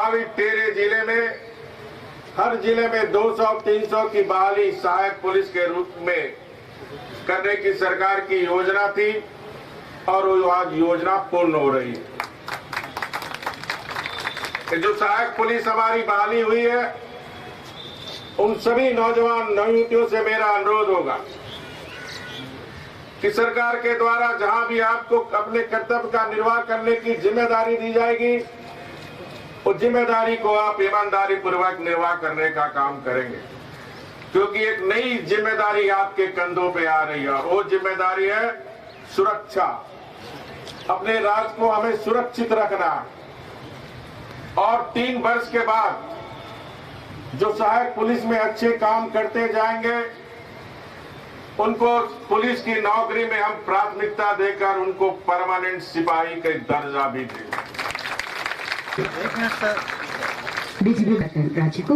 अभी तेरे जिले में हर जिले में 200-300 की बहाली सहायक पुलिस के रूप में करने की सरकार की योजना थी और वो आज योजना पूर्ण हो रही है। जो सहायक पुलिस हमारी बहाली हुई है, उन सभी नौजवान नवयुवतियों से मेरा अनुरोध होगा कि सरकार के द्वारा जहां भी आपको अपने कर्तव्य का निर्वाह करने की जिम्मेदारी दी जाएगी, उस जिम्मेदारी को आप ईमानदारी पूर्वक निर्वाह करने का काम करेंगे, क्योंकि एक नई जिम्मेदारी आपके कंधों पे आ रही है और वो जिम्मेदारी है सुरक्षा। अपने राज्य को हमें सुरक्षित रखना और 3 वर्ष के बाद जो सहायक पुलिस में अच्छे काम करते जाएंगे, उनको पुलिस की नौकरी में हम प्राथमिकता देकर उनको परमानेंट सिपाही का दर्जा भी देंगे। डीजीपी राज्य को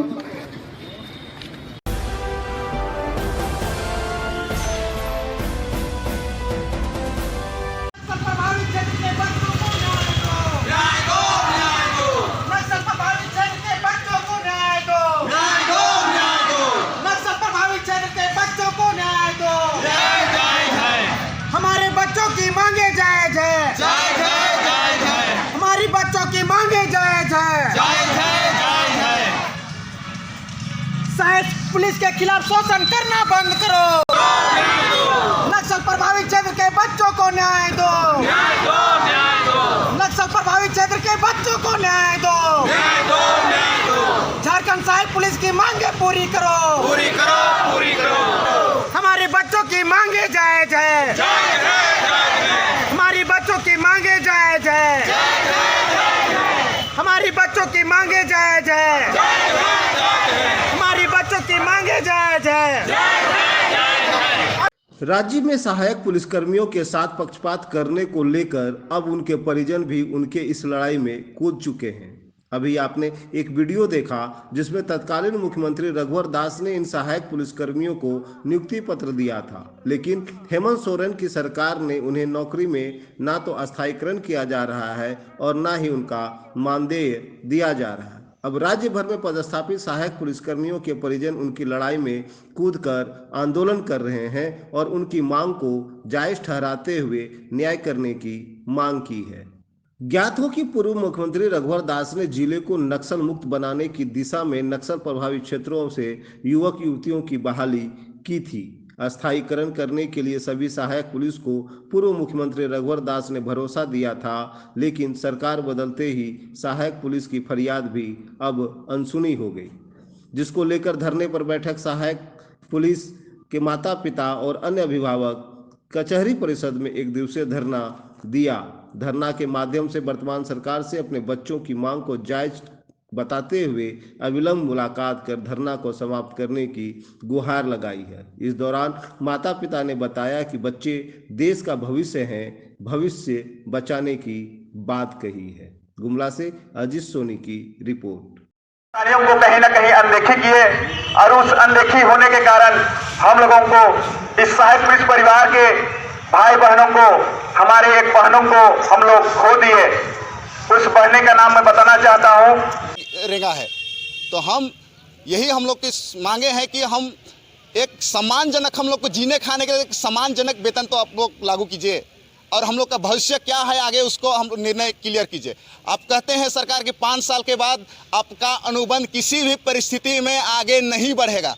हमारे बच्चों की मांगे जय जय, हमारी बच्चों की मांगे जय जय। सहायक पुलिस के खिलाफ शोषण करना बंद करो। नक्सल प्रभावित क्षेत्र के बच्चों को न्याय दो। नक्सल प्रभावित क्षेत्र के बच्चों को न्याय दो। झारखंड सहायक पुलिस की मांगे पूरी करो। हमारे बच्चों की मांगे जय जय, हमारी बच्चों की मांगे जय जय, हमारी बच्चों की मांगे जय जय, हमारी बच्चों की मांगे जय जय। राज्य में सहायक पुलिसकर्मियों के साथ पक्षपात करने को लेकर अब उनके परिजन भी उनके इस लड़ाई में कूद चुके हैं। अभी आपने एक वीडियो देखा जिसमें तत्कालीन मुख्यमंत्री रघुवर दास ने इन सहायक पुलिसकर्मियों को नियुक्ति पत्र दिया था, लेकिन हेमंत सोरेन की सरकार ने उन्हें नौकरी में ना तो अस्थायीकरण किया जा रहा है और ना ही उनका मानदेय दिया जा रहा है। अब राज्य भर में पदस्थापित सहायक पुलिसकर्मियों के परिजन उनकी लड़ाई में कूदकर आंदोलन कर रहे हैं और उनकी मांग को जायज ठहराते हुए न्याय करने की मांग की है। ज्ञात हो कि पूर्व मुख्यमंत्री रघुवर दास ने जिले को नक्सल मुक्त बनाने की दिशा में नक्सल प्रभावित क्षेत्रों से युवक युवतियों की बहाली की थी। अस्थायीकरण करने के लिए सभी सहायक पुलिस को पूर्व मुख्यमंत्री रघुवर दास ने भरोसा दिया था, लेकिन सरकार बदलते ही सहायक पुलिस की फरियाद भी अब अनसुनी हो गई, जिसको लेकर धरने पर बैठक सहायक पुलिस के माता पिता और अन्य अभिभावक कचहरी परिषद में 1 दिवसीय धरना दिया। धरना के माध्यम से वर्तमान सरकार से अपने बच्चों की मांग को जायज बताते हुए अविलंब मुलाकात कर धरना को समाप्त करने की गुहार लगाई है। इस दौरान माता पिता ने बताया कि बच्चे देश का भविष्य हैं, भविष्य बचाने की बात कही है। गुमला से अजीत सोनी की रिपोर्ट। कार्यों को कहीं ना कहीं अनदेखी किए और उस अनदेखी होने के कारण हम लोगों को इस सहायक पुलिस परिवार के भाई बहनों को, हमारे एक बहनों को हम लोग खो दिए। उस बहने का नाम मैं बताना चाहता हूँ रेंगा है। तो हम लोग की मांगे हैं कि हम एक सम्मानजनक, हम लोग को जीने खाने के लिए एक सम्मानजनक वेतन तो आप लोग लागू कीजिए और हम लोग का भविष्य क्या है आगे उसको हम निर्णय क्लियर कीजिए। आप कहते हैं सरकार के 5 साल के बाद आपका अनुबंध किसी भी परिस्थिति में आगे नहीं बढ़ेगा,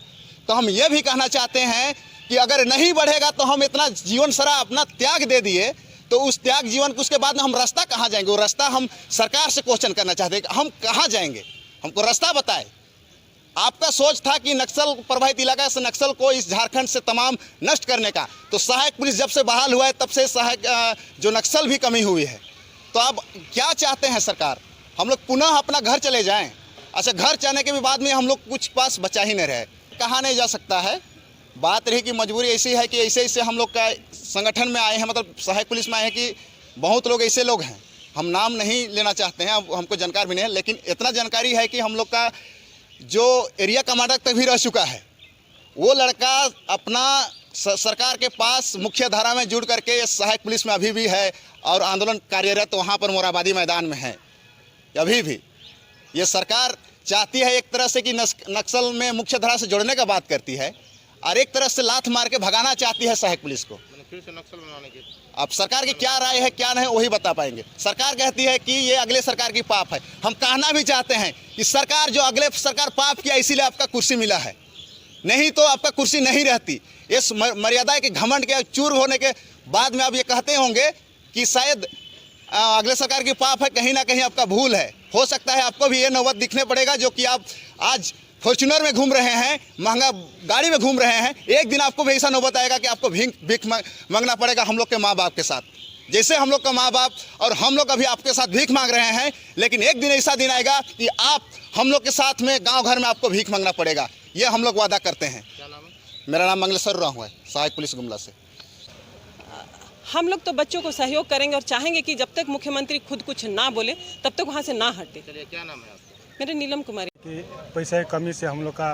तो हम ये भी कहना चाहते हैं कि अगर नहीं बढ़ेगा तो हम इतना जीवन सारा अपना त्याग दे दिए, तो उस त्याग जीवन को उसके बाद में हम रास्ता कहाँ जाएंगे? वो रास्ता हम सरकार से क्वेश्चन करना चाहते हैं कि हम कहाँ जाएंगे, हमको रास्ता बताए। आपका सोच था कि नक्सल प्रभावित इलाका से नक्सल को इस झारखंड से तमाम नष्ट करने का, तो सहायक पुलिस जब से बहाल हुआ है तब से सहायक जो नक्सल भी कमी हुई है। तो अब क्या चाहते हैं सरकार? हम लोग पुनः अपना घर चले जाएं? अच्छा, घर जाने के भी बाद में हम लोग कुछ पास बचा ही नहीं रहे, कहाँ नहीं जा सकता है। बात रही कि मजबूरी ऐसी है कि ऐसे हम लोग का संगठन में आए हैं, मतलब सहायक पुलिस में आए हैं कि बहुत लोग ऐसे लोग हैं, हम नाम नहीं लेना चाहते हैं, अब हमको जानकारी भी नहीं है, लेकिन इतना जानकारी है कि हम लोग का जो एरिया कमांडर तक भी रह चुका है, वो लड़का अपना सरकार के पास मुख्य धारा में जुड़ करके सहायक पुलिस में अभी भी है और आंदोलन कार्यरत वहाँ पर मोराबादी मैदान में है अभी भी। ये सरकार चाहती है एक तरह से कि नक्सल में मुख्य धारा से जोड़ने का बात करती है और एक तरह से लात मार के भगाना चाहती है सहायक पुलिस को। फिर से नक्सल बनाने की अब सरकार की क्या राय है क्या नहीं वही बता पाएंगे। सरकार कहती है कि ये अगले सरकार की पाप है। हम कहना भी चाहते हैं कि सरकार जो अगले सरकार पाप किया इसीलिए आपका कुर्सी मिला है, नहीं तो आपका कुर्सी नहीं रहती। इस मर्यादा के घमंड के चूर होने के बाद में आप ये कहते होंगे कि शायद अगले सरकार की पाप है, कहीं ना कहीं आपका भूल है। हो सकता है आपको भी ये नौबत दिखने पड़ेगा जो कि आप आज फॉर्च्यूनर में घूम रहे हैं, महंगा गाड़ी में घूम रहे हैं। एक दिन आपको भी ऐसा नौबत आएगा कि आपको भीख मांगना पड़ेगा हम लोग के माँ बाप के साथ। जैसे हम लोग का माँ बाप और हम लोग अभी आपके साथ भीख मांग रहे हैं, लेकिन एक दिन ऐसा दिन आएगा कि आप हम लोग के साथ में गाँव घर में आपको भीख मांगना पड़ेगा। ये हम लोग वादा करते हैं। क्या नाम है? मेरा नाम मंगलेश्वर राहू है, सहायक पुलिस गुमला से। हम लोग तो बच्चों को सहयोग करेंगे और चाहेंगे कि जब तक मुख्यमंत्री खुद कुछ ना बोले तब तक वहाँ से ना हटे। चलिए, क्या नाम है आपका? मेरे नीलम कुमारी। कि पैसे की कमी से हम लोग का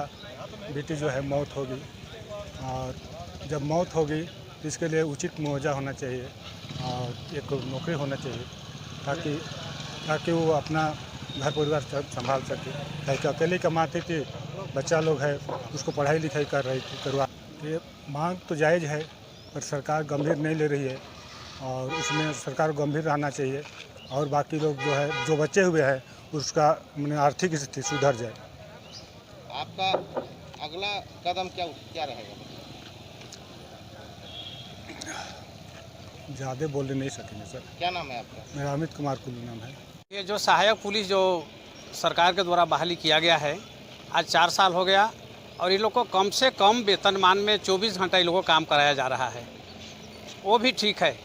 बेटी जो है मौत हो गई, और जब मौत हो गई तो इसके लिए उचित मुआवजा होना चाहिए और एक नौकरी होना चाहिए ताकि वो अपना घर परिवार संभाल सके। ताकि अकेले कमाती थी, बच्चा लोग है उसको पढ़ाई लिखाई करवा। ये मांग तो जायज़ है पर सरकार गंभीर नहीं ले रही है और उसमें सरकार को गंभीर रहना चाहिए और बाकी लोग जो है जो बचे हुए हैं उसका आर्थिक स्थिति सुधर जाए। आपका अगला कदम क्या रहेगा? ज़्यादा बोल नहीं सकेंगे सर। क्या नाम है आपका? मेरा अमित कुमार कुल्लू नाम है। ये जो सहायक पुलिस जो सरकार के द्वारा बहाली किया गया है, आज 4 साल हो गया और ये लोग को कम से कम वेतनमान में 24 घंटा ये लोगों को काम कराया जा रहा है। वो भी ठीक है,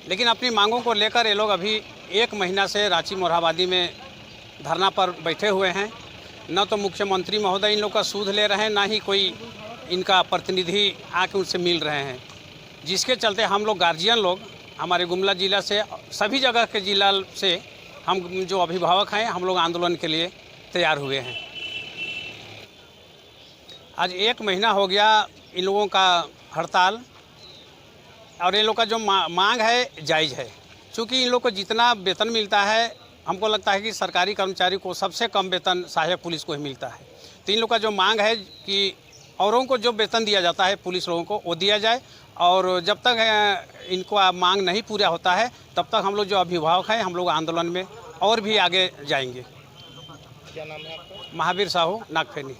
लेकिन अपनी मांगों को लेकर ये लोग अभी 1 महीना से रांची मोरहाबादी में धरना पर बैठे हुए हैं। न तो मुख्यमंत्री महोदय इन लोग का सूद ले रहे हैं, ना ही कोई इनका प्रतिनिधि आके उनसे मिल रहे हैं, जिसके चलते हम लोग गार्जियन लोग हमारे गुमला जिला से सभी जगह के जिला से हम जो अभिभावक हैं हम लोग आंदोलन के लिए तैयार हुए हैं। आज 1 महीना हो गया इन लोगों का हड़ताल और इन लोग का जो मांग है जायज़ है। चूँकि इन लोग को जितना वेतन मिलता है हमको लगता है कि सरकारी कर्मचारी को सबसे कम वेतन सहायक पुलिस को ही मिलता है। तो इन लोग का जो मांग है कि औरों को जो वेतन दिया जाता है पुलिस लोगों को वो दिया जाए और जब तक इनको मांग नहीं पूरा होता है तब तक हम लोग जो अभिभावक हैं हम लोग आंदोलन में और भी आगे जाएंगे। क्या नाम है आपका? महावीर साहू, नागफेनी।